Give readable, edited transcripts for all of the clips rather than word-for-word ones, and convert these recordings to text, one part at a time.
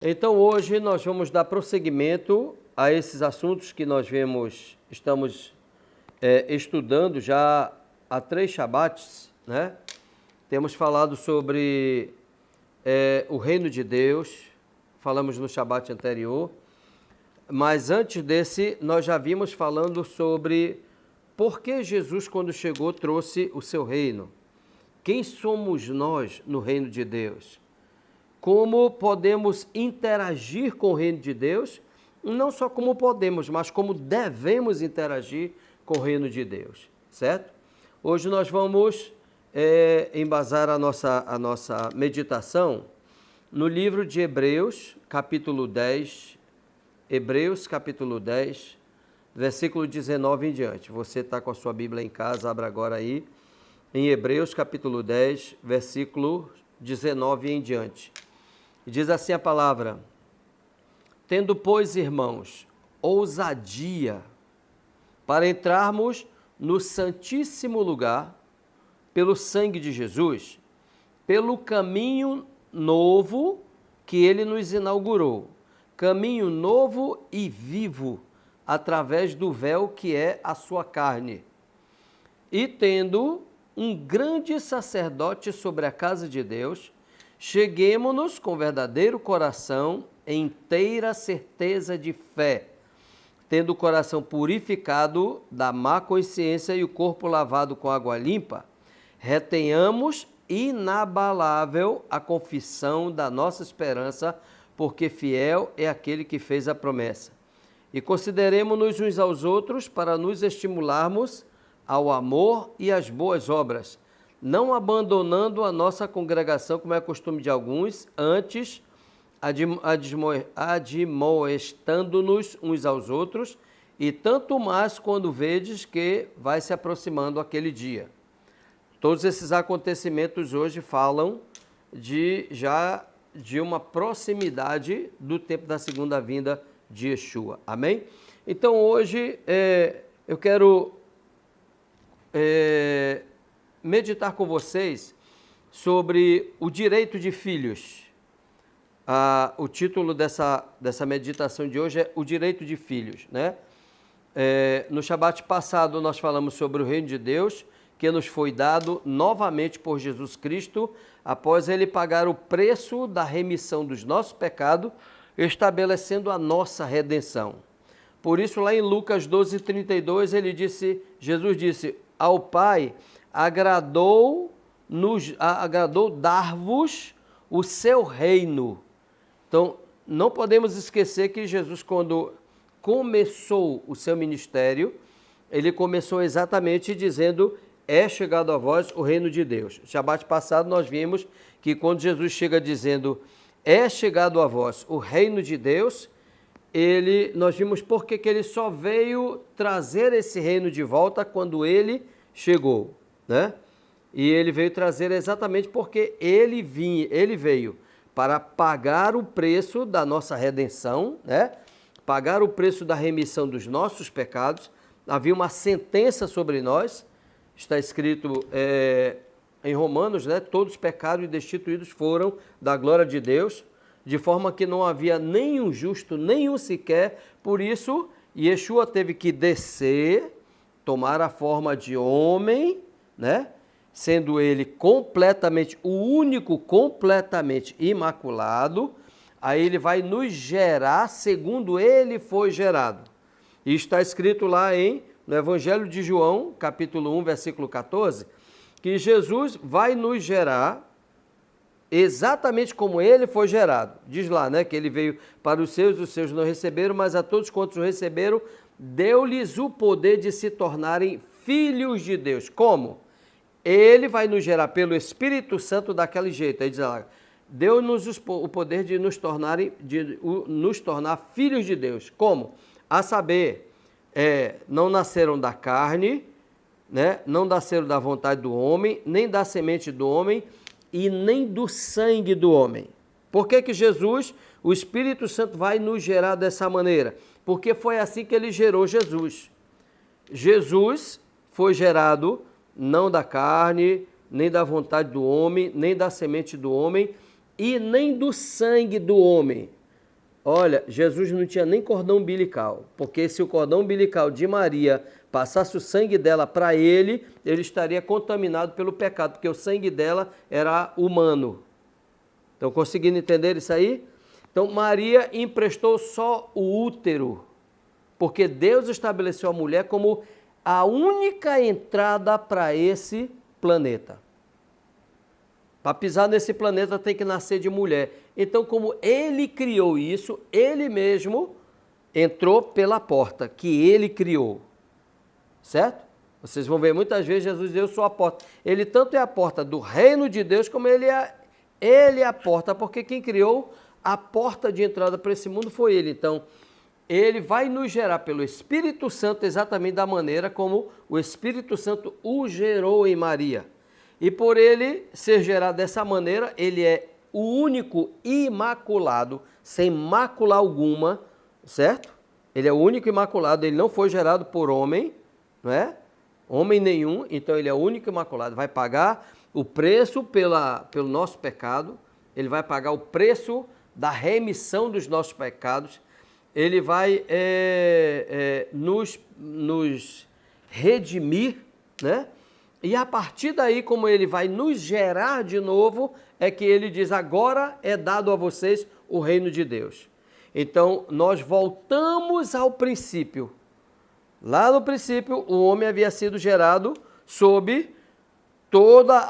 Então hoje nós vamos dar prosseguimento a esses assuntos que nós estamos estudando já há 3 Shabats, né? Temos falado sobre o reino de Deus, falamos no Shabat anterior, mas antes desse nós já vimos falando sobre por que Jesus, quando chegou, trouxe o seu reino. Quem somos nós no reino de Deus? Como podemos interagir com o reino de Deus, não só como podemos, mas como devemos interagir com o reino de Deus, certo? Hoje nós vamos embasar a nossa meditação no livro de Hebreus, capítulo 10, versículo 19 em diante. Você está com a sua Bíblia em casa, abra agora aí, em Hebreus, capítulo 10, versículo 19 em diante. Diz assim a palavra: tendo, pois, irmãos, ousadia para entrarmos no santíssimo lugar, pelo sangue de Jesus, pelo caminho novo que ele nos inaugurou, caminho novo e vivo, através do véu que é a sua carne. E tendo um grande sacerdote sobre a casa de Deus, cheguemo-nos com verdadeiro coração, em inteira certeza de fé, tendo o coração purificado da má consciência e o corpo lavado com água limpa, retenhamos inabalável a confissão da nossa esperança, porque fiel é aquele que fez a promessa. E consideremo-nos uns aos outros para nos estimularmos ao amor e às boas obras, não abandonando a nossa congregação, como é costume de alguns, antes admoestando-nos uns aos outros, e tanto mais quando vedes que vai se aproximando aquele dia. Todos esses acontecimentos hoje falam de uma proximidade do tempo da segunda vinda de Yeshua. Amém? Então hoje eu quero meditar com vocês sobre o direito de filhos. O título dessa meditação de hoje é o direito de filhos, né? No Shabat passado nós falamos sobre o reino de Deus, que nos foi dado novamente por Jesus Cristo, após ele pagar o preço da remissão dos nossos pecados, estabelecendo a nossa redenção. Por isso, lá em Lucas 12:32, Jesus disse: ao Pai agradou dar-vos o seu reino. Então, não podemos esquecer que Jesus, quando começou o seu ministério, ele começou exatamente dizendo: é chegado a vós o reino de Deus. No Shabat passado nós vimos que quando Jesus chega dizendo: é chegado a vós o reino de Deus, nós vimos porque ele só veio trazer esse reino de volta quando ele chegou, né? E ele veio trazer exatamente porque ele veio para pagar o preço da nossa redenção, né? Pagar o preço da remissão dos nossos pecados. Havia uma sentença sobre nós, está escrito em Romanos, né? Todos pecados e destituídos foram da glória de Deus, de forma que não havia nenhum justo, nenhum sequer. Por isso, Yeshua teve que descer, tomar a forma de homem, né? Sendo ele o único completamente imaculado, aí ele vai nos gerar segundo ele foi gerado. E está escrito lá no Evangelho de João, capítulo 1, versículo 14, que Jesus vai nos gerar exatamente como ele foi gerado. Diz lá, né, que ele veio para os seus não receberam, mas a todos quantos o receberam, deu-lhes o poder de se tornarem filhos de Deus. Como? Ele vai nos gerar pelo Espírito Santo daquele jeito. Aí diz lá: deu-nos o poder de nos tornar filhos de Deus. Como? A saber, não nasceram da carne, né? Não nasceram da vontade do homem, nem da semente do homem, e nem do sangue do homem. Por que Jesus, o Espírito Santo, vai nos gerar dessa maneira? Porque foi assim que ele gerou Jesus. Jesus foi gerado não da carne, nem da vontade do homem, nem da semente do homem, e nem do sangue do homem. Olha, Jesus não tinha nem cordão umbilical, porque se o cordão umbilical de Maria passasse o sangue dela para ele, ele estaria contaminado pelo pecado, porque o sangue dela era humano. Estão conseguindo entender isso aí? Então Maria emprestou só o útero, porque Deus estabeleceu a mulher como a única entrada para esse planeta. Para pisar nesse planeta tem que nascer de mulher. Então, como ele criou isso, ele mesmo entrou pela porta que ele criou. Certo? Vocês vão ver muitas vezes Jesus diz, eu sou a porta. Ele tanto é a porta do reino de Deus, como ele é a porta, porque quem criou a porta de entrada para esse mundo foi ele. Então, ele vai nos gerar pelo Espírito Santo exatamente da maneira como o Espírito Santo o gerou em Maria. E por ele ser gerado dessa maneira, ele é o único imaculado, sem mácula alguma, certo? Ele é o único imaculado, ele não foi gerado por homem, não é? Homem nenhum, então ele é o único imaculado. Vai pagar o preço pelo nosso pecado, ele vai pagar o preço da remissão dos nossos pecados, ele vai nos redimir, né? E a partir daí, como ele vai nos gerar de novo, é que ele diz, agora é dado a vocês o reino de Deus. Então, nós voltamos ao princípio. Lá no princípio, o homem havia sido gerado sob toda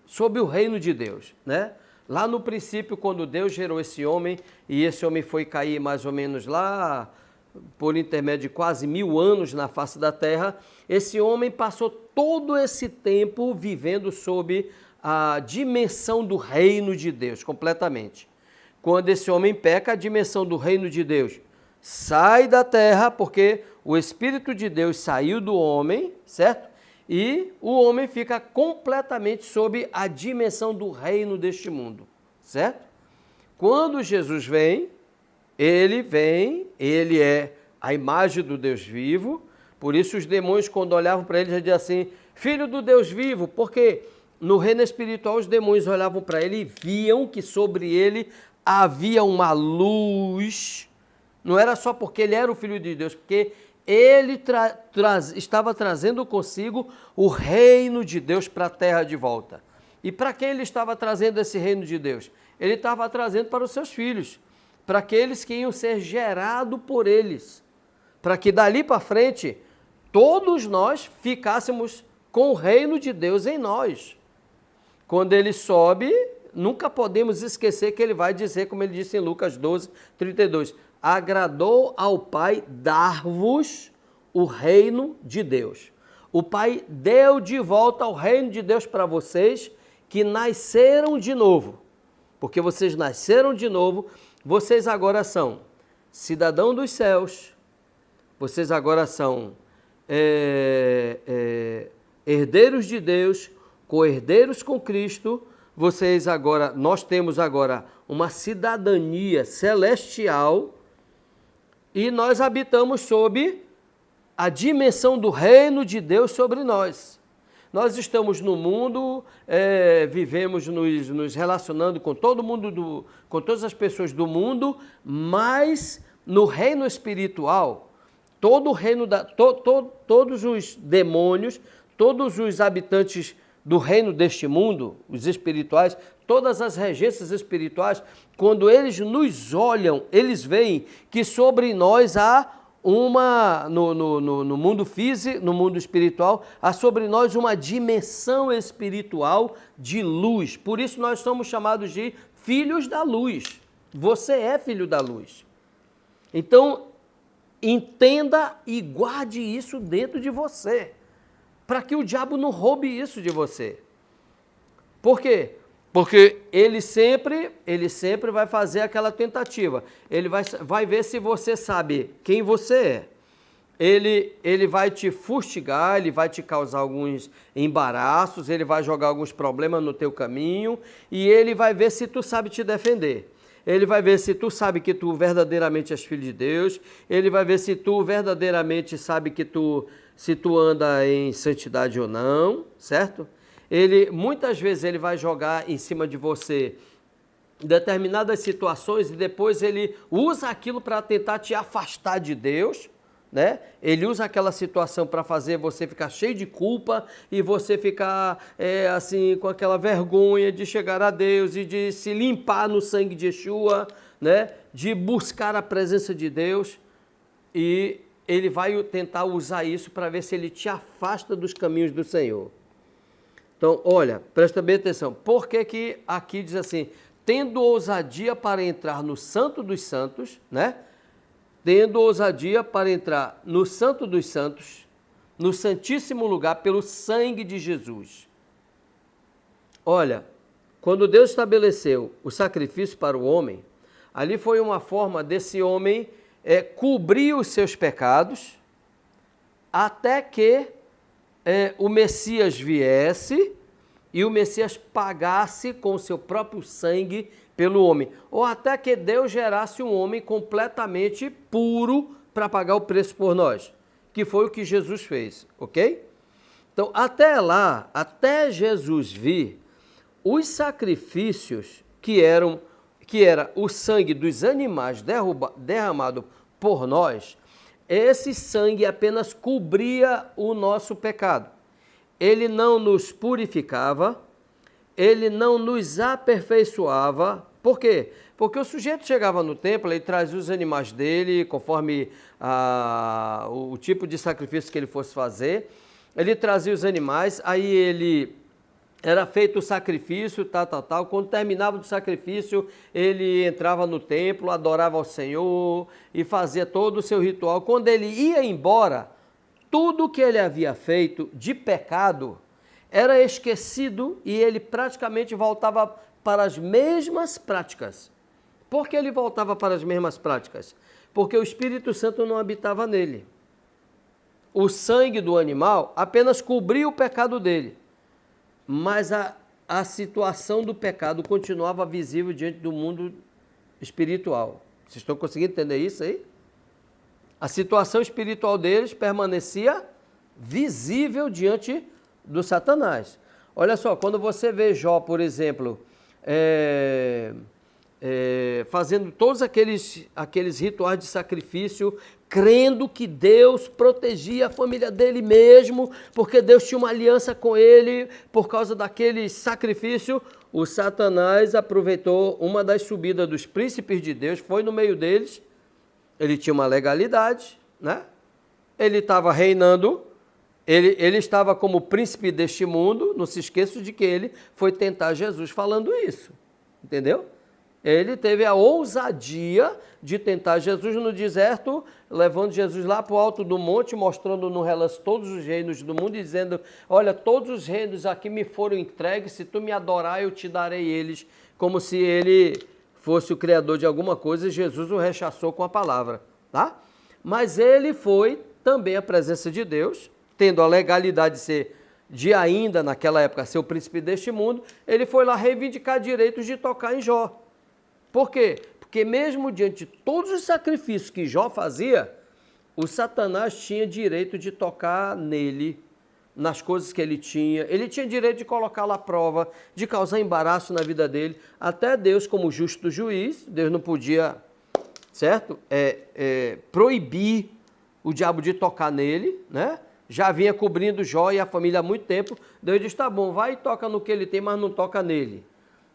sob o reino de Deus, né? Lá no princípio, quando Deus gerou esse homem, e esse homem foi cair mais ou menos lá, por intermédio de quase 1000 anos na face da terra, esse homem passou todo esse tempo vivendo sob a dimensão do reino de Deus, completamente. Quando esse homem peca, a dimensão do reino de Deus sai da terra, porque o Espírito de Deus saiu do homem, certo? E o homem fica completamente sob a dimensão do reino deste mundo, certo? Quando Jesus vem, ele é a imagem do Deus vivo, por isso os demônios, quando olhavam para ele, já diziam assim, filho do Deus vivo, porque no reino espiritual os demônios olhavam para ele e viam que sobre ele havia uma luz, não era só porque ele era o Filho de Deus, porque ele estava trazendo consigo o reino de Deus para a terra de volta. E para quem ele estava trazendo esse reino de Deus? Ele estava trazendo para os seus filhos, para aqueles que iam ser gerados por eles, para que dali para frente todos nós ficássemos com o reino de Deus em nós. Quando ele sobe, nunca podemos esquecer que ele vai dizer, como ele disse em Lucas 12, 32, agradou ao Pai dar-vos o reino de Deus. O Pai deu de volta o reino de Deus para vocês que nasceram de novo. Porque vocês nasceram de novo, vocês agora são cidadão dos céus, vocês agora são herdeiros de Deus, co-herdeiros com Cristo, nós temos agora uma cidadania celestial e nós habitamos sob a dimensão do reino de Deus sobre nós. Nós estamos no mundo, vivemos nos relacionando com todo mundo, com todas as pessoas do mundo, mas no reino espiritual, todos os demônios, todos os habitantes do reino deste mundo, os espirituais, todas as regências espirituais, quando eles nos olham, eles veem que sobre nós há no mundo físico, no mundo espiritual, há sobre nós uma dimensão espiritual de luz. Por isso nós somos chamados de filhos da luz. Você é filho da luz. Então, entenda e guarde isso dentro de você, para que o diabo não roube isso de você. Por quê? Porque ele sempre vai fazer aquela tentativa. Ele vai ver se você sabe quem você é. Ele vai te fustigar, ele vai te causar alguns embaraços, ele vai jogar alguns problemas no teu caminho e ele vai ver se tu sabe te defender. Ele vai ver se tu sabe que tu verdadeiramente és filho de Deus. Ele vai ver se tu verdadeiramente sabe se tu anda em santidade ou não, certo? Muitas vezes ele vai jogar em cima de você determinadas situações e depois ele usa aquilo para tentar te afastar de Deus, né? Ele usa aquela situação para fazer você ficar cheio de culpa e você ficar assim com aquela vergonha de chegar a Deus e de se limpar no sangue de Yeshua, né? De buscar a presença de Deus, e ele vai tentar usar isso para ver se ele te afasta dos caminhos do Senhor. Então, olha, presta bem atenção. Por que que aqui diz assim, tendo ousadia para entrar no Santo dos Santos, né? Tendo ousadia para entrar no Santo dos Santos, no Santíssimo Lugar, pelo sangue de Jesus. Olha, quando Deus estabeleceu o sacrifício para o homem, ali foi uma forma desse homem cobrir os seus pecados, até que o Messias viesse e o Messias pagasse com o seu próprio sangue pelo homem, ou até que Deus gerasse um homem completamente puro para pagar o preço por nós, que foi o que Jesus fez, ok? Então, até lá, até Jesus vir, os sacrifícios que era o sangue dos animais derramado por nós, esse sangue apenas cobria o nosso pecado. Ele não nos purificava, ele não nos aperfeiçoava. Por quê? Porque o sujeito chegava no templo, ele trazia os animais dele, conforme o tipo de sacrifício que ele fosse fazer. Ele trazia os animais, aí ele era feito o sacrifício, tal. Quando terminava o sacrifício, ele entrava no templo, adorava ao Senhor e fazia todo o seu ritual. Quando ele ia embora, tudo que ele havia feito de pecado era esquecido e ele praticamente voltava para as mesmas práticas. Por que ele voltava para as mesmas práticas? Porque o Espírito Santo não habitava nele. O sangue do animal apenas cobria o pecado dele, mas a situação do pecado continuava visível diante do mundo espiritual. Vocês estão conseguindo entender isso aí? A situação espiritual deles permanecia visível diante do Satanás. Olha só, quando você vê Jó, por exemplo, fazendo todos aqueles rituais de sacrifício, crendo que Deus protegia a família dele mesmo, porque Deus tinha uma aliança com ele por causa daquele sacrifício, o Satanás aproveitou uma das subidas dos príncipes de Deus, foi no meio deles. Ele tinha uma legalidade, né? Ele estava reinando, ele estava como príncipe deste mundo, não se esqueça de que ele foi tentar Jesus falando isso, entendeu? Ele teve a ousadia de tentar Jesus no deserto, levando Jesus lá para o alto do monte, mostrando no relance todos os reinos do mundo e dizendo, olha, todos os reinos aqui me foram entregues, se tu me adorar eu te darei eles, como se ele fosse o criador de alguma coisa, e Jesus o rechaçou com a palavra, tá? Mas ele foi também a presença de Deus, tendo a legalidade de ainda naquela época ser o príncipe deste mundo, ele foi lá reivindicar direitos de tocar em Jó. Por quê? Porque mesmo diante de todos os sacrifícios que Jó fazia, o Satanás tinha direito de tocar nele, nas coisas que ele tinha direito de colocá-lo à prova, de causar embaraço na vida dele, até Deus como justo juiz, Deus não podia, certo? Proibir o diabo de tocar nele, né? Já vinha cobrindo Jó e a família há muito tempo, Deus diz, tá bom, vai e toca no que ele tem, mas não toca nele.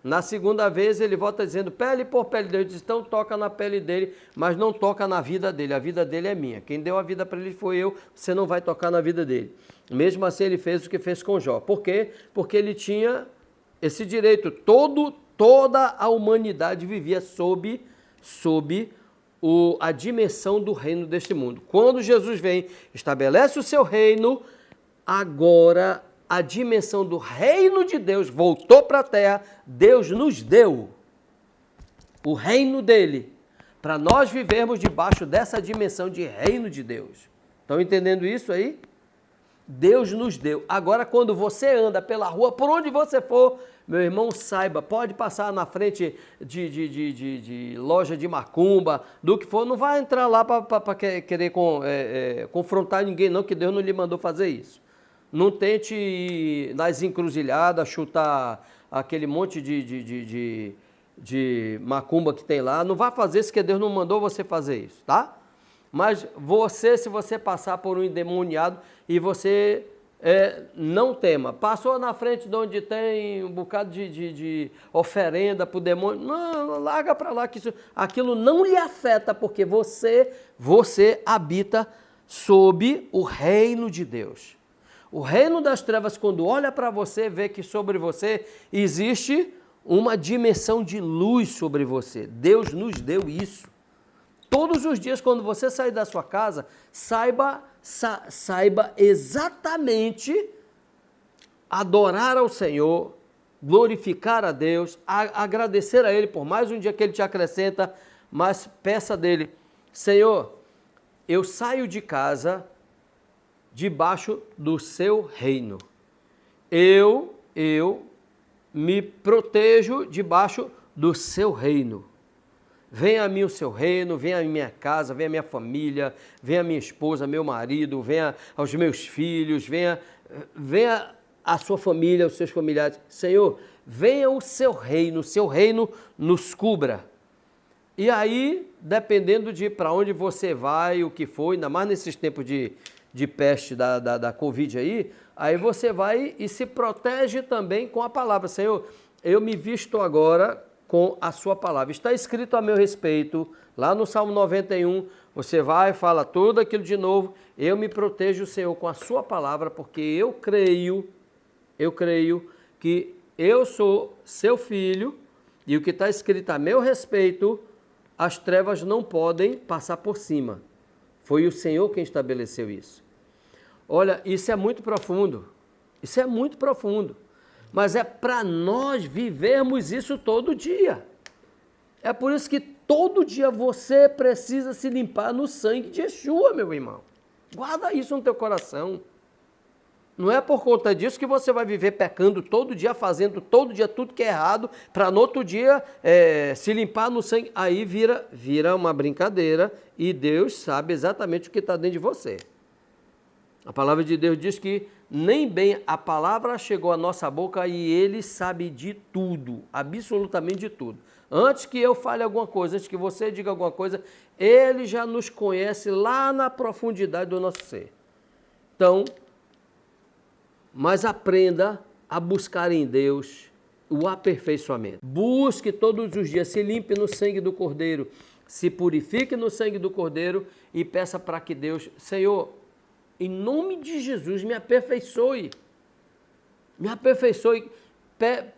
Na segunda vez ele volta dizendo, pele por pele, Deus diz, então toca na pele dele, mas não toca na vida dele, a vida dele é minha, quem deu a vida para ele foi eu, você não vai tocar na vida dele. Mesmo assim ele fez o que fez com Jó. Por quê? Porque ele tinha esse direito, toda a humanidade vivia sob a dimensão do reino deste mundo. Quando Jesus vem, estabelece o seu reino, agora a dimensão do reino de Deus voltou para a terra, Deus nos deu o reino dele, para nós vivermos debaixo dessa dimensão de reino de Deus. Estão entendendo isso aí? Deus nos deu. Agora, quando você anda pela rua, por onde você for, meu irmão, saiba, pode passar na frente de loja de macumba, do que for, não vai entrar lá para querer confrontar ninguém não, que Deus não lhe mandou fazer isso. Não tente ir nas encruzilhadas, chutar aquele monte de de macumba que tem lá. Não vá fazer isso, que Deus não mandou você fazer isso, tá? Mas você, se você passar por um endemoniado e você não tema, passou na frente de onde tem um bocado de oferenda para o demônio, não, larga para lá, que aquilo não lhe afeta, porque você habita sob o reino de Deus. O reino das trevas, quando olha para você, vê que sobre você existe uma dimensão de luz sobre você. Deus nos deu isso. Todos os dias, quando você sair da sua casa, saiba exatamente adorar ao Senhor, glorificar a Deus, agradecer a Ele por mais um dia que Ele te acrescenta, mas peça dele: Senhor, eu saio de casa debaixo do seu reino. Eu me protejo debaixo do seu reino. Venha a mim o seu reino, venha a minha casa, venha a minha família, venha a minha esposa, meu marido, venha aos meus filhos, venha a sua família, os seus familiares. Senhor, venha o seu reino nos cubra. E aí, dependendo de para onde você vai, o que for, ainda mais nesses tempos de peste da Covid aí você vai e se protege também com a palavra. Senhor, eu me visto agora com a sua palavra. Está escrito a meu respeito, lá no Salmo 91, você vai e fala tudo aquilo de novo: eu me protejo, Senhor, com a sua palavra, porque eu creio que eu sou seu filho, e o que está escrito a meu respeito, as trevas não podem passar por cima. Foi o Senhor quem estabeleceu isso. Olha, isso é muito profundo, mas é para nós vivermos isso todo dia. É por isso que todo dia você precisa se limpar no sangue de Yeshua, meu irmão. Guarda isso no teu coração. Não é por conta disso que você vai viver pecando todo dia, fazendo todo dia tudo que é errado, para no outro dia se limpar no sangue. Aí vira uma brincadeira, e Deus sabe exatamente o que está dentro de você. A palavra de Deus diz que nem bem a palavra chegou à nossa boca e Ele sabe de tudo, absolutamente de tudo. Antes que eu fale alguma coisa, antes que você diga alguma coisa, Ele já nos conhece lá na profundidade do nosso ser. Então, mas aprenda a buscar em Deus o aperfeiçoamento. Busque todos os dias, se limpe no sangue do Cordeiro, se purifique no sangue do Cordeiro e peça para que Deus, Senhor, em nome de Jesus, me aperfeiçoe.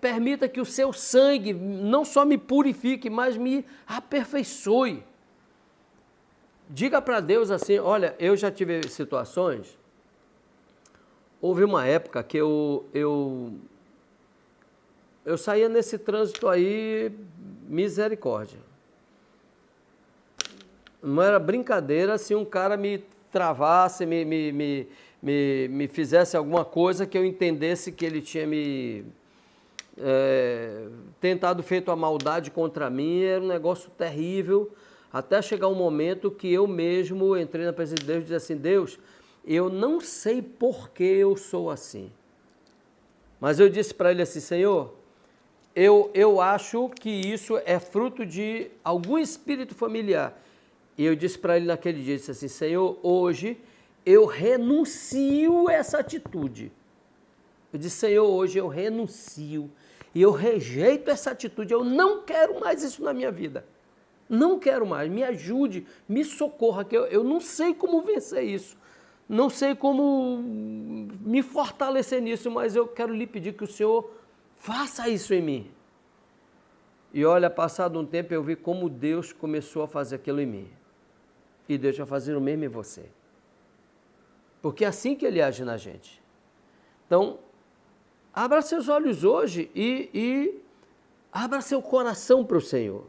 Permita que o seu sangue não só me purifique, mas me aperfeiçoe. Diga para Deus assim: olha, eu já tive situações. Houve uma época que eu saía nesse trânsito aí, misericórdia. Não era brincadeira se um cara me travasse, me fizesse alguma coisa que eu entendesse que ele tinha me tentado feito a maldade contra mim. Era um negócio terrível, até chegar um momento que eu mesmo entrei na presença de Deus e disse assim: Deus, eu não sei por que eu sou assim, mas eu disse para ele assim: Senhor, eu acho que isso é fruto de algum espírito familiar. E eu disse para ele naquele dia, disse assim: Senhor, hoje eu renuncio essa atitude. Eu disse: Senhor, hoje eu renuncio e eu rejeito essa atitude. Eu não quero mais isso na minha vida. Não quero mais. Me ajude, me socorra, que eu não sei como vencer isso. Não sei como me fortalecer nisso, mas eu quero lhe pedir que o Senhor faça isso em mim. E olha, passado um tempo eu vi como Deus começou a fazer aquilo em mim. E Deus vai fazer o mesmo em você. Porque é assim que Ele age na gente. Então, abra seus olhos hoje e abra seu coração para o Senhor.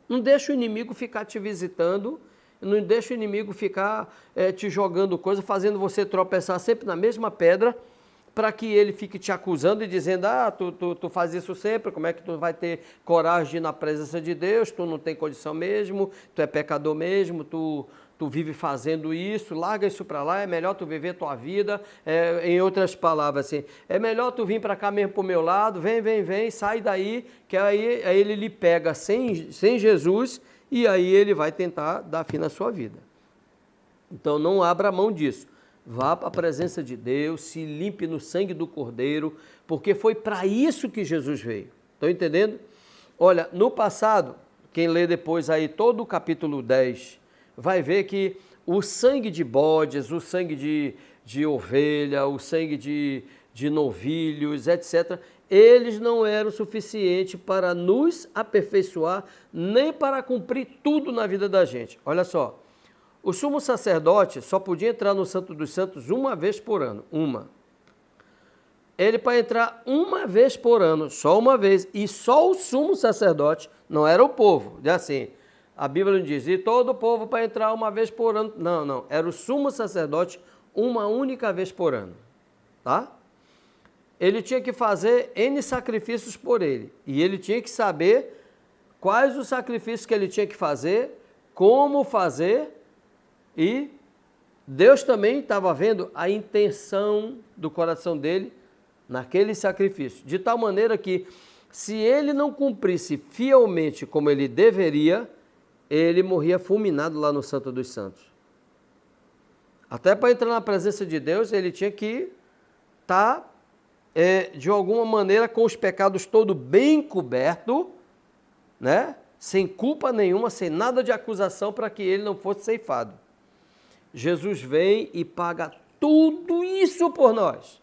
Não deixa o inimigo ficar te visitando, não deixa o inimigo ficar te jogando coisa, fazendo você tropeçar sempre na mesma pedra, para que ele fique te acusando e dizendo: tu faz isso sempre, como é que tu vai ter coragem de ir na presença de Deus, tu não tem condição mesmo, tu é pecador mesmo, tu tu vive fazendo isso, larga isso para lá, é melhor tu viver tua vida, em outras palavras assim, é melhor tu vir para cá mesmo pro meu lado, vem, sai daí, que aí ele lhe pega sem Jesus e aí ele vai tentar dar fim na sua vida. Então não abra mão disso, vá para a presença de Deus, se limpe no sangue do Cordeiro, porque foi para isso que Jesus veio, estão entendendo? Olha, no passado, quem lê depois aí todo o capítulo 10, vai ver que o sangue de bodes, o sangue de ovelha, o sangue de novilhos, etc., eles não eram suficientes para nos aperfeiçoar, nem para cumprir tudo na vida da gente. Olha só, o sumo sacerdote só podia entrar no Santo dos Santos uma vez por ano, Ele para entrar uma vez por ano, só uma vez, e só o sumo sacerdote, não era o povo, assim, a Bíblia não diz, e todo o povo para entrar uma vez por ano, não, era o sumo sacerdote uma única vez por ano, tá? Ele tinha que fazer N sacrifícios por ele, e ele tinha que saber quais os sacrifícios que ele tinha que fazer, como fazer, e Deus também estava vendo a intenção do coração dele naquele sacrifício, de tal maneira que se ele não cumprisse fielmente como ele deveria, ele morria fulminado lá no Santo dos Santos. Até para entrar na presença de Deus, ele tinha que estar, de alguma maneira, com os pecados todos bem cobertos, né? Sem culpa nenhuma, sem nada de acusação, para que ele não fosse ceifado. Jesus vem e paga tudo isso por nós.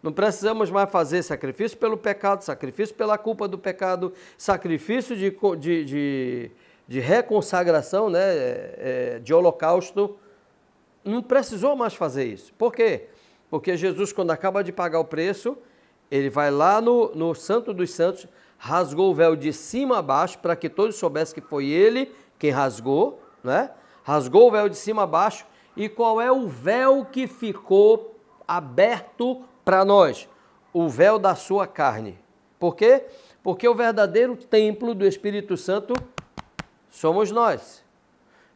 Não precisamos mais fazer sacrifício pelo pecado, sacrifício pela culpa do pecado, sacrifício de reconsagração, né, de holocausto. Não precisou mais fazer isso. Por quê? Porque Jesus, quando acaba de pagar o preço, ele vai lá no Santo dos Santos, rasgou o véu de cima a baixo, para que todos soubessem que foi ele quem rasgou, né? Rasgou o véu de cima a baixo. E qual é o véu que ficou aberto para nós? O véu da sua carne. Por quê? Porque o verdadeiro templo do Espírito Santo somos nós.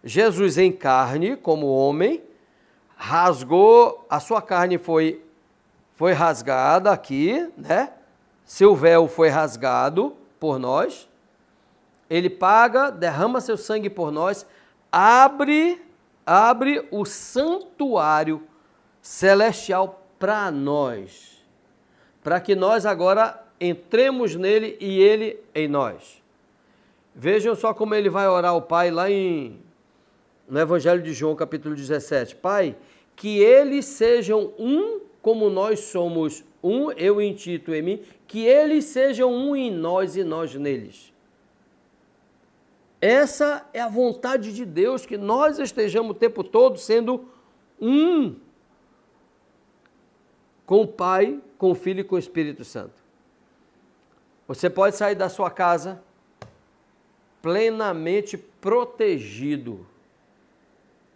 Jesus em carne, como homem, rasgou, a sua carne foi rasgada aqui, né? Seu véu foi rasgado por nós. Ele paga, derrama seu sangue por nós, abre o santuário celestial para nós, para que nós agora entremos nele e ele em nós. Vejam só como ele vai orar ao Pai lá no Evangelho de João, capítulo 17. Pai, que eles sejam um como nós somos um, eu em ti, tu em mim, que eles sejam um em nós e nós neles. Essa é a vontade de Deus, que nós estejamos o tempo todo sendo um com o Pai, com o Filho e com o Espírito Santo. Você pode sair da sua casa plenamente protegido,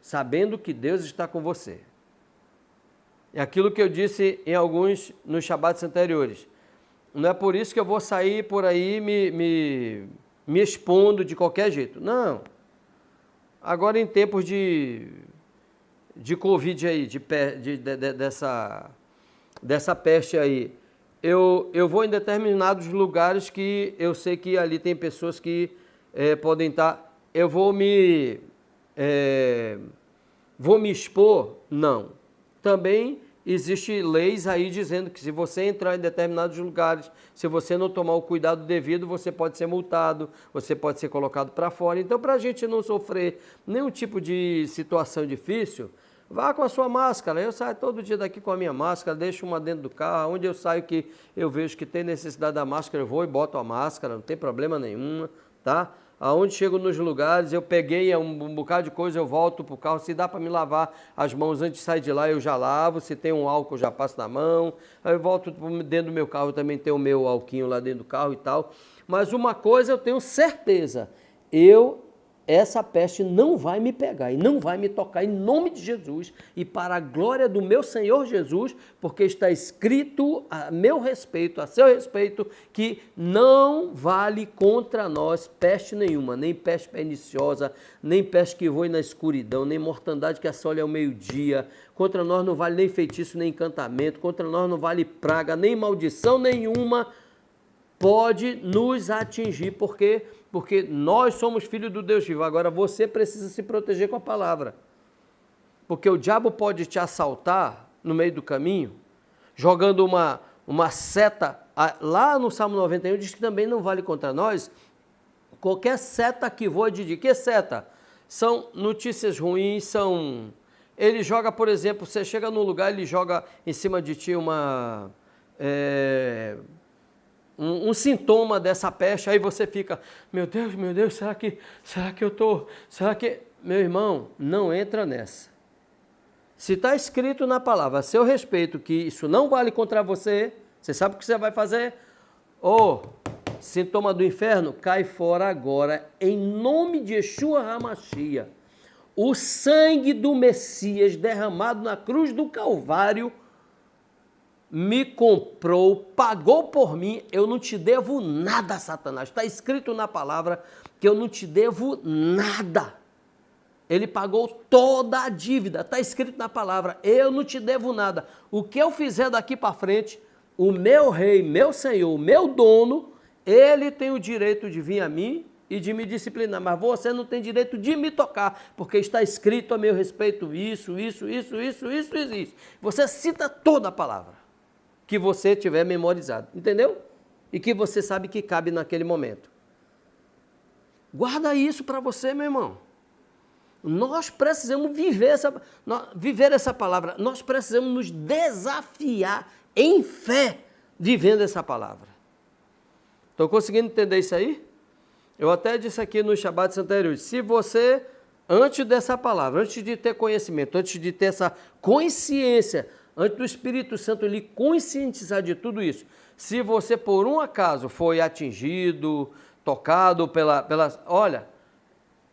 sabendo que Deus está com você. É aquilo que eu disse em alguns nos Shabbats anteriores. Não é por isso que eu vou sair por aí me expondo de qualquer jeito. Não. Agora em tempos de Covid aí, dessa peste aí, eu vou em determinados lugares que eu sei que ali tem pessoas que podem estar... Eu vou me expor? Não. Também existem leis aí dizendo que se você entrar em determinados lugares, se você não tomar o cuidado devido, você pode ser multado, você pode ser colocado para fora. Então, para a gente não sofrer nenhum tipo de situação difícil, vá com a sua máscara. Eu saio todo dia daqui com a minha máscara, deixo uma dentro do carro. Onde eu saio que eu vejo que tem necessidade da máscara, eu vou e boto a máscara, não tem problema nenhum, tá? Aonde chego nos lugares, eu peguei um bocado de coisa, eu volto para o carro. Se dá para me lavar as mãos antes de sair de lá, eu já lavo. Se tem um álcool, eu já passo na mão. Aí eu volto dentro do meu carro, também tem o meu alquinho lá dentro do carro e tal. Mas uma coisa eu tenho certeza, eu essa peste não vai me pegar e não vai me tocar em nome de Jesus e para a glória do meu Senhor Jesus, porque está escrito a meu respeito, a seu respeito, que não vale contra nós peste nenhuma, nem peste perniciosa, nem peste que voe na escuridão, nem mortandade que assole ao meio-dia. Contra nós não vale nem feitiço, nem encantamento, contra nós não vale praga, nem maldição nenhuma pode nos atingir, porque nós somos filhos do Deus vivo. Agora você precisa se proteger com a palavra, porque o diabo pode te assaltar no meio do caminho, jogando uma seta. Lá no Salmo 91 diz que também não vale contra nós qualquer seta que voe de dia. Que seta? São notícias ruins, ele joga, por exemplo, você chega num lugar, ele joga em cima de ti um sintoma dessa peste, aí você fica, meu Deus, será que eu estou, meu irmão, não entra nessa. Se está escrito na palavra a seu respeito que isso não vale contra você, você sabe o que você vai fazer? Sintoma do inferno, cai fora agora, em nome de Yeshua HaMashiach. O sangue do Messias derramado na cruz do Calvário me comprou, pagou por mim, eu não te devo nada, Satanás. Está escrito na palavra que eu não te devo nada. Ele pagou toda a dívida, está escrito na palavra, eu não te devo nada. O que eu fizer daqui para frente, o meu rei, meu senhor, meu dono, ele tem o direito de vir a mim e de me disciplinar, mas você não tem direito de me tocar, porque está escrito a meu respeito isso. Você cita toda a palavra que você tiver memorizado, entendeu? E que você sabe que cabe naquele momento. Guarda isso para você, meu irmão. Nós precisamos viver essa palavra, nós precisamos nos desafiar em fé, vivendo essa palavra. Estão conseguindo entender isso aí? Eu até disse aqui nos Shabbats anteriores, se você, antes dessa palavra, antes de ter conhecimento, antes de ter essa consciência, antes do Espírito Santo lhe conscientizar de tudo isso, se você por um acaso foi atingido, tocado olha,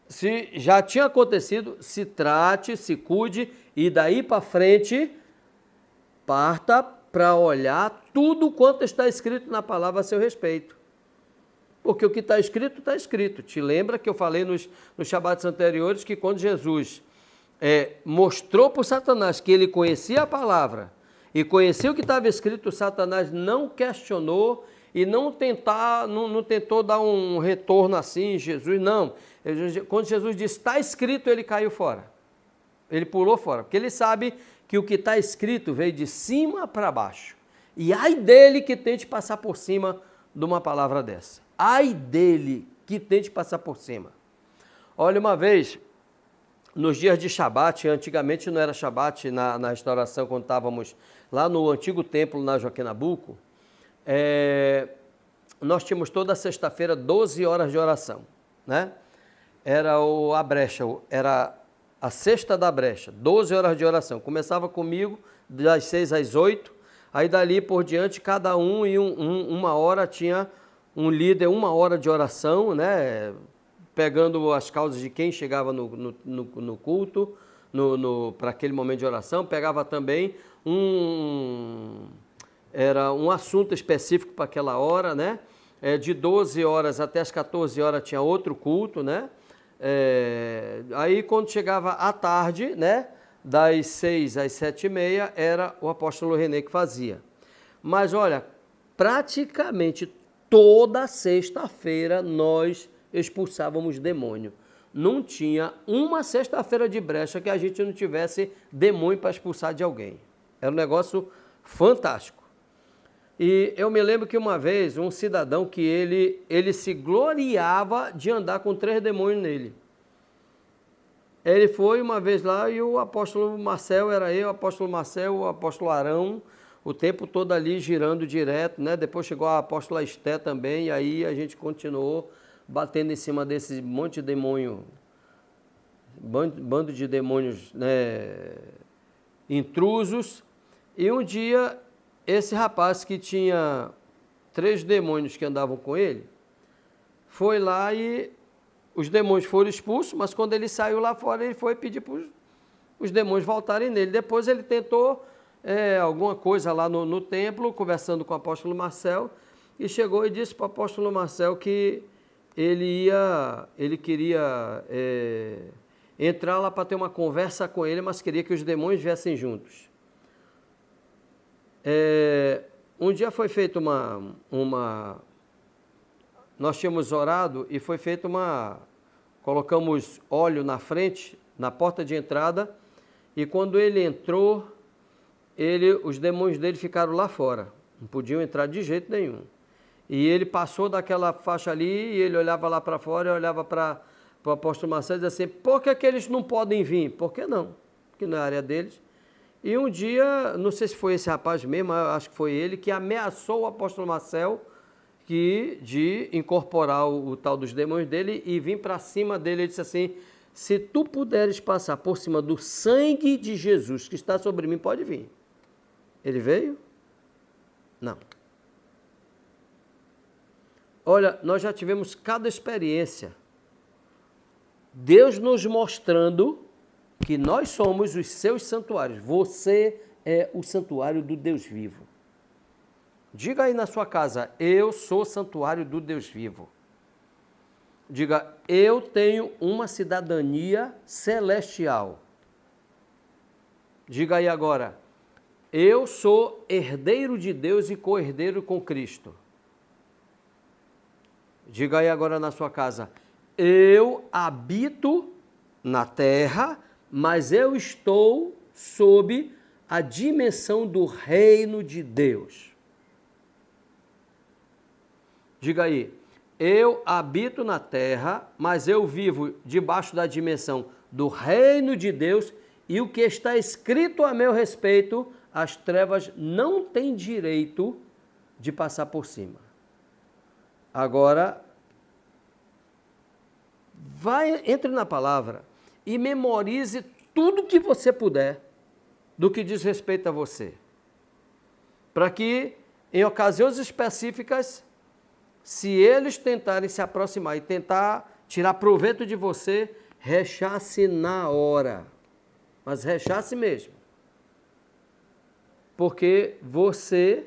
se já tinha acontecido, se trate, se cuide e daí para frente parta para olhar tudo quanto está escrito na palavra a seu respeito. Porque o que está escrito, está escrito. Te lembra que eu falei nos Shabbats anteriores que quando Jesus mostrou para o Satanás que ele conhecia a palavra e conhecia o que estava escrito, Satanás não questionou e não tentou dar um retorno assim, Jesus, não. Quando Jesus disse, está escrito, ele caiu fora. Ele pulou fora, porque ele sabe que o que está escrito veio de cima para baixo. E ai dele que tente passar por cima de uma palavra dessa. Ai dele que tente passar por cima. Olha, uma vez, nos dias de Shabat, antigamente não era Shabat na restauração, quando estávamos lá no antigo templo, na Joaquim Nabuco, nós tínhamos toda sexta-feira 12 horas de oração, né? Era a brecha, era a sexta da brecha, 12 horas de oração. Começava comigo das 6 às 8, aí dali por diante, cada um em uma hora tinha um líder, 1 hora de oração, né? Pegando as causas de quem chegava no culto, para aquele momento de oração, pegava também era um assunto específico para aquela hora, né? De 12 horas até as 14 horas tinha outro culto, né? Aí quando chegava à tarde, né? Das 6 às 7h30, era o apóstolo René que fazia. Mas olha, praticamente toda sexta-feira nós expulsávamos demônio. Não tinha uma sexta-feira de brecha que a gente não tivesse demônio para expulsar de alguém. Era um negócio fantástico. E eu me lembro que uma vez um cidadão que ele se gloriava de andar com 3 demônios nele. Ele foi uma vez lá e o apóstolo Marcel era eu, o apóstolo Marcel, o apóstolo Arão, o tempo todo ali girando direto, né? Depois chegou a apóstola Esté também, e aí a gente continuou batendo em cima desse monte de demônio, bando de demônios, né, intrusos. E um dia, esse rapaz que tinha 3 demônios que andavam com ele, foi lá e os demônios foram expulsos, mas quando ele saiu lá fora, ele foi pedir para os demônios voltarem nele. Depois ele tentou alguma coisa lá no templo, conversando com o apóstolo Marcel, e chegou e disse para o apóstolo Marcel que ele queria entrar lá para ter uma conversa com ele, mas queria que os demônios viessem juntos. Um dia foi feita nós tínhamos orado e foi feita colocamos óleo na frente, na porta de entrada, e quando ele entrou, os demônios dele ficaram lá fora, não podiam entrar de jeito nenhum. E ele passou daquela faixa ali, e ele olhava lá para fora, e olhava para o apóstolo Marcelo e dizia assim, por que eles não podem vir? Por que não? Porque não é a área deles. E um dia, não sei se foi esse rapaz mesmo, acho que foi ele, que ameaçou o apóstolo Marcel de incorporar o tal dos demônios dele e vir para cima dele. Ele disse assim, se tu puderes passar por cima do sangue de Jesus que está sobre mim, pode vir. Ele veio? Não. Olha, nós já tivemos cada experiência. Deus nos mostrando que nós somos os seus santuários. Você é o santuário do Deus vivo. Diga aí na sua casa, eu sou santuário do Deus vivo. Diga, eu tenho uma cidadania celestial. Diga aí agora, eu sou herdeiro de Deus e co-herdeiro com Cristo. Diga aí agora na sua casa, eu habito na terra, mas eu estou sob a dimensão do reino de Deus. Diga aí, eu habito na terra, mas eu vivo debaixo da dimensão do reino de Deus, e o que está escrito a meu respeito, as trevas não têm direito de passar por cima. Agora, entre na palavra e memorize tudo que você puder do que diz respeito a você. Para que, em ocasiões específicas, se eles tentarem se aproximar e tentar tirar proveito de você, rechace na hora. Mas rechace mesmo. Porque você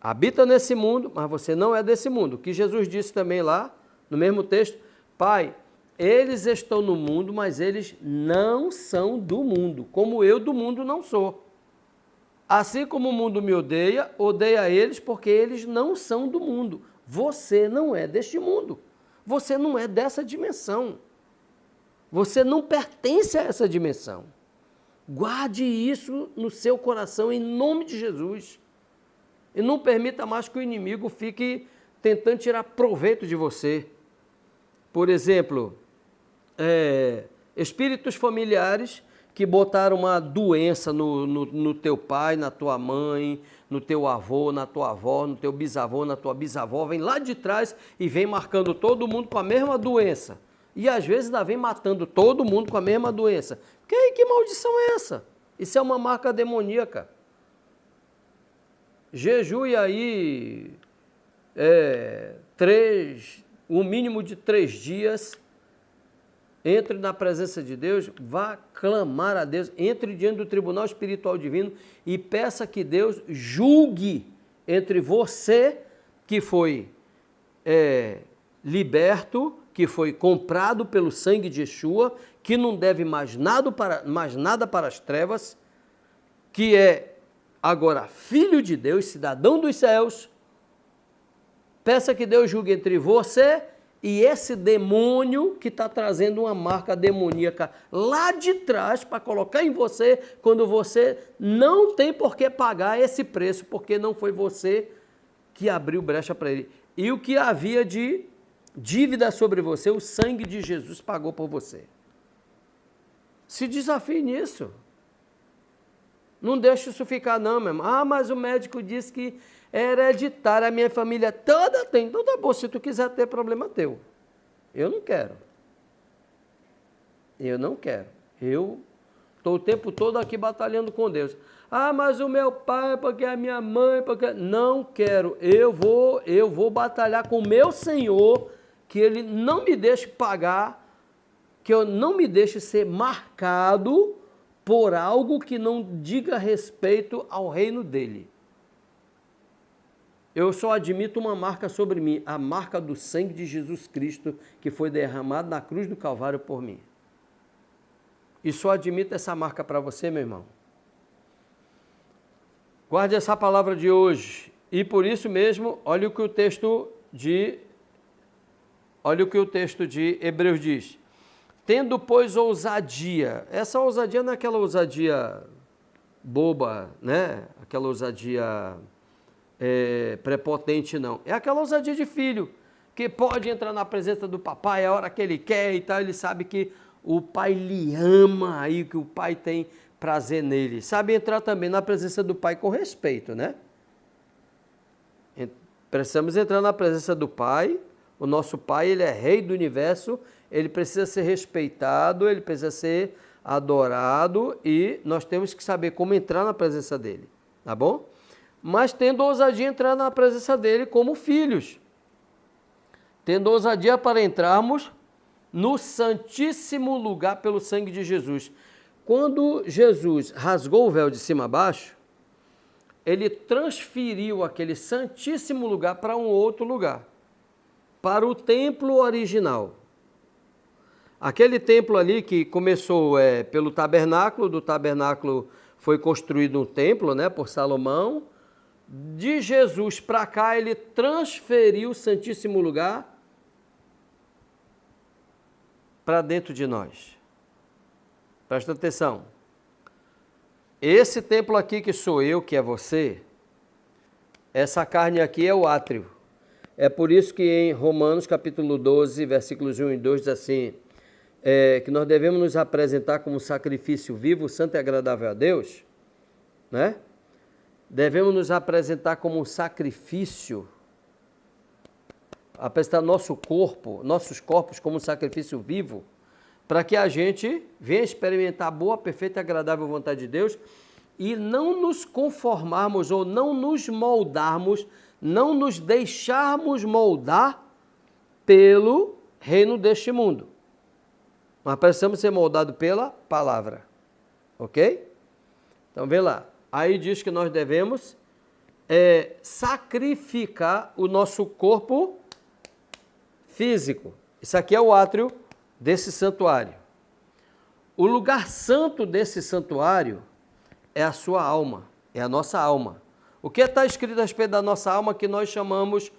habita nesse mundo, mas você não é desse mundo. O que Jesus disse também lá, no mesmo texto, Pai, eles estão no mundo, mas eles não são do mundo, como eu do mundo não sou. Assim como o mundo me odeia eles, porque eles não são do mundo. Você não é deste mundo. Você não é dessa dimensão. Você não pertence a essa dimensão. Guarde isso no seu coração, em nome de Jesus. E não permita mais que o inimigo fique tentando tirar proveito de você. Por exemplo, espíritos familiares que botaram uma doença no teu pai, na tua mãe, no teu avô, na tua avó, no teu bisavô, na tua bisavó, vem lá de trás e vem marcando todo mundo com a mesma doença. E às vezes ainda vem matando todo mundo com a mesma doença. Que maldição é essa? Isso é uma marca demoníaca. Jejue aí o mínimo de 3 dias, entre na presença de Deus, vá clamar a Deus, entre diante do tribunal espiritual divino e peça que Deus julgue entre você, que foi liberto, que foi comprado pelo sangue de Yeshua, que não deve mais nada para as trevas, que é agora filho de Deus, cidadão dos céus. Peça que Deus julgue entre você e esse demônio que está trazendo uma marca demoníaca lá de trás para colocar em você, quando você não tem por que pagar esse preço, porque não foi você que abriu brecha para ele. E o que havia de dívida sobre você, o sangue de Jesus pagou por você. Se desafie nisso. Não deixe isso ficar não, meu irmão. Ah, mas o médico disse que é hereditário, a minha família toda tem. Então tá bom, se tu quiser ter, problema teu. Eu não quero. Eu não quero. Eu estou o tempo todo aqui batalhando com Deus. Ah, mas o meu pai, porque a minha mãe, porque... Não quero. Eu vou batalhar com o meu Senhor, que ele não me deixe pagar, que eu não me deixe ser marcado por algo que não diga respeito ao reino dele. Eu só admito uma marca sobre mim, a marca do sangue de Jesus Cristo, que foi derramado na cruz do Calvário por mim. E só admito essa marca para você, meu irmão. Guarde essa palavra de hoje. E por isso mesmo, olha o que o texto de Hebreus diz. Tendo, pois, ousadia. Essa ousadia não é aquela ousadia boba, né? Aquela ousadia prepotente, não. É aquela ousadia de filho, que pode entrar na presença do papai a hora que ele quer e tal. Ele sabe que o pai lhe ama, aí que o pai tem prazer nele. Sabe entrar também na presença do pai com respeito, né? Precisamos entrar na presença do pai. O nosso pai, ele é rei do universo, ele precisa ser respeitado, ele precisa ser adorado e nós temos que saber como entrar na presença dele, tá bom? Mas tendo ousadia entrar na presença dele como filhos. Tendo ousadia para entrarmos no santíssimo lugar pelo sangue de Jesus. Quando Jesus rasgou o véu de cima a baixo, ele transferiu aquele santíssimo lugar para um outro lugar, para o templo original. Aquele templo ali que começou pelo tabernáculo, do tabernáculo foi construído um templo, né, por Salomão. De Jesus para cá, ele transferiu o santíssimo lugar para dentro de nós. Presta atenção. Esse templo aqui que sou eu, que é você, essa carne aqui é o átrio. É por isso que em Romanos capítulo 12, versículos 1 e 2 diz assim, que nós devemos nos apresentar como sacrifício vivo, santo e agradável a Deus, né? Devemos nos apresentar como um sacrifício, apresentar nossos corpos como um sacrifício vivo, para que a gente venha experimentar a boa, perfeita e agradável vontade de Deus e não nos conformarmos ou não nos moldarmos, não nos deixarmos moldar pelo reino deste mundo. Nós precisamos ser moldados pela palavra, ok? Então, vê lá. Aí diz que nós devemos sacrificar o nosso corpo físico. Isso aqui é o átrio desse santuário. O lugar santo desse santuário é a sua alma, é a nossa alma. O que está escrito a respeito da nossa alma que nós chamamos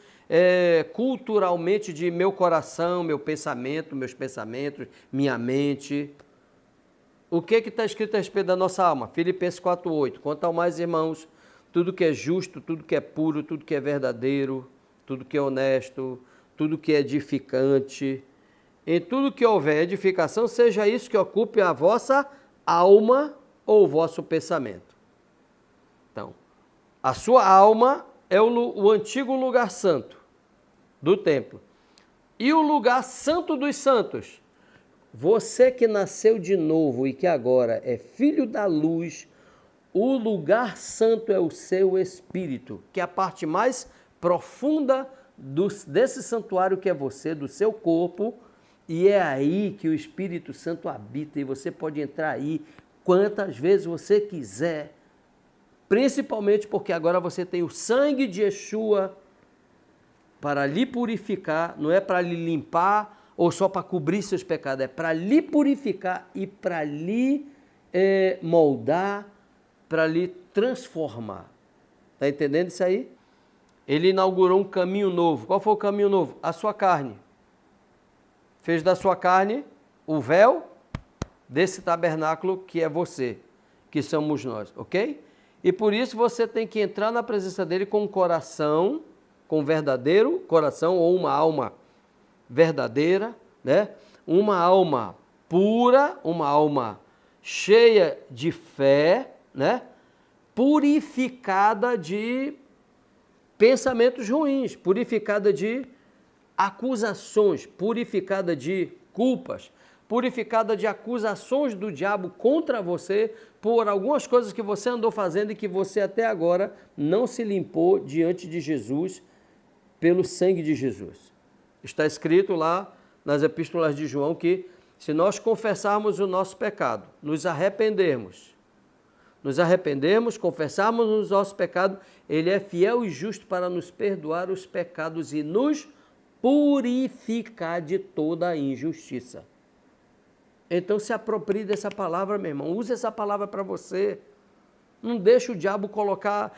culturalmente de meu coração, meu pensamento, meus pensamentos, minha mente. O que está escrito a respeito da nossa alma? Filipenses 4,8. Quanto ao mais, irmãos, tudo que é justo, tudo que é puro, tudo que é verdadeiro, tudo que é honesto, tudo que é edificante, em tudo que houver edificação, seja isso que ocupe a vossa alma ou o vosso pensamento. Então, a sua alma é o antigo lugar santo do templo. E o lugar santo dos santos, você que nasceu de novo e que agora é filho da luz, o lugar santo é o seu espírito, que é a parte mais profunda desse santuário que é você, do seu corpo, e é aí que o Espírito Santo habita e você pode entrar aí quantas vezes você quiser, principalmente porque agora você tem o sangue de Yeshua para lhe purificar, não é para lhe limpar ou só para cobrir seus pecados, é para lhe purificar e para lhe moldar, para lhe transformar. Está entendendo isso aí? Ele inaugurou um caminho novo. Qual foi o caminho novo? A sua carne. Fez da sua carne o véu desse tabernáculo que é você, que somos nós, ok? E por isso você tem que entrar na presença dele com um coração, com um verdadeiro coração ou uma alma verdadeira, né? Uma alma pura, uma alma cheia de fé, né? Purificada de pensamentos ruins, purificada de acusações, purificada de culpas, purificada de acusações do diabo contra você por algumas coisas que você andou fazendo e que você até agora não se limpou diante de Jesus pelo sangue de Jesus. Está escrito lá nas epístolas de João que se nós confessarmos o nosso pecado, nos arrependermos, confessarmos o nosso pecado, Ele é fiel e justo para nos perdoar os pecados e nos purificar de toda a injustiça. Então se aproprie dessa palavra, meu irmão, use essa palavra para você. Não deixe o diabo colocar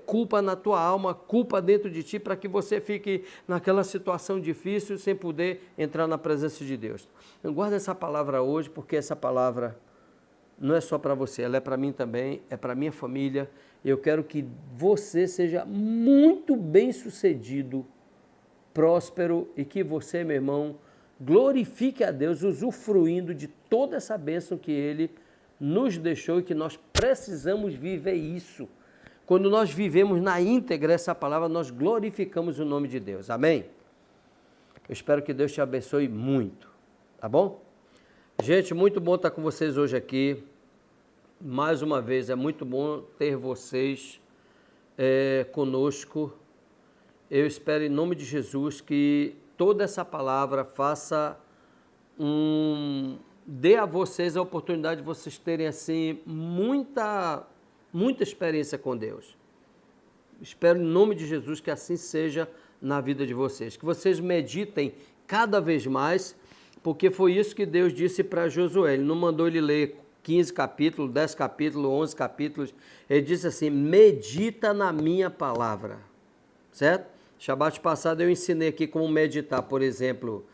culpa na tua alma, culpa dentro de ti, para que você fique naquela situação difícil sem poder entrar na presença de Deus. Então, guarda essa palavra hoje, porque essa palavra não é só para você, ela é para mim também, é para minha família. Eu quero que você seja muito bem sucedido, próspero e que você, meu irmão, glorifique a Deus usufruindo de toda essa bênção que Ele nos deixou e que nós precisamos viver isso. Quando nós vivemos na íntegra essa palavra, nós glorificamos o nome de Deus. Amém? Eu espero que Deus te abençoe muito. Tá bom? Gente, muito bom estar com vocês hoje aqui. Mais uma vez, é muito bom ter vocês conosco. Eu espero em nome de Jesus que toda essa palavra faça dê a vocês a oportunidade de vocês terem assim muita experiência com Deus. Espero em nome de Jesus que assim seja na vida de vocês, que vocês meditem cada vez mais, porque foi isso que Deus disse para Josué. Ele não mandou ele ler 15 capítulos, 10 capítulos, 11 capítulos. Ele disse assim: medita na minha palavra, certo? Shabat passado eu ensinei aqui como meditar, por exemplo.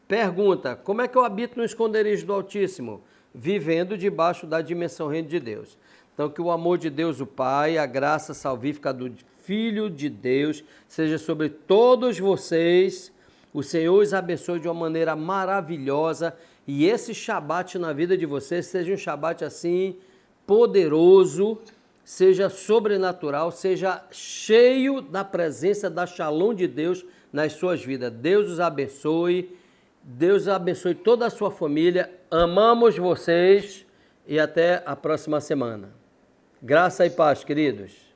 Pergunta: como é que eu habito no esconderijo do Altíssimo? Vivendo debaixo da dimensão reino de Deus. Então, que o amor de Deus, o Pai, a graça salvífica do Filho de Deus, seja sobre todos vocês. O Senhor os abençoe de uma maneira maravilhosa. E esse Shabat na vida de vocês seja um Shabat assim, poderoso, seja sobrenatural, seja cheio da presença da Shalom de Deus nas suas vidas. Deus os abençoe. Deus abençoe toda a sua família, amamos vocês e até a próxima semana. Graça e paz, queridos.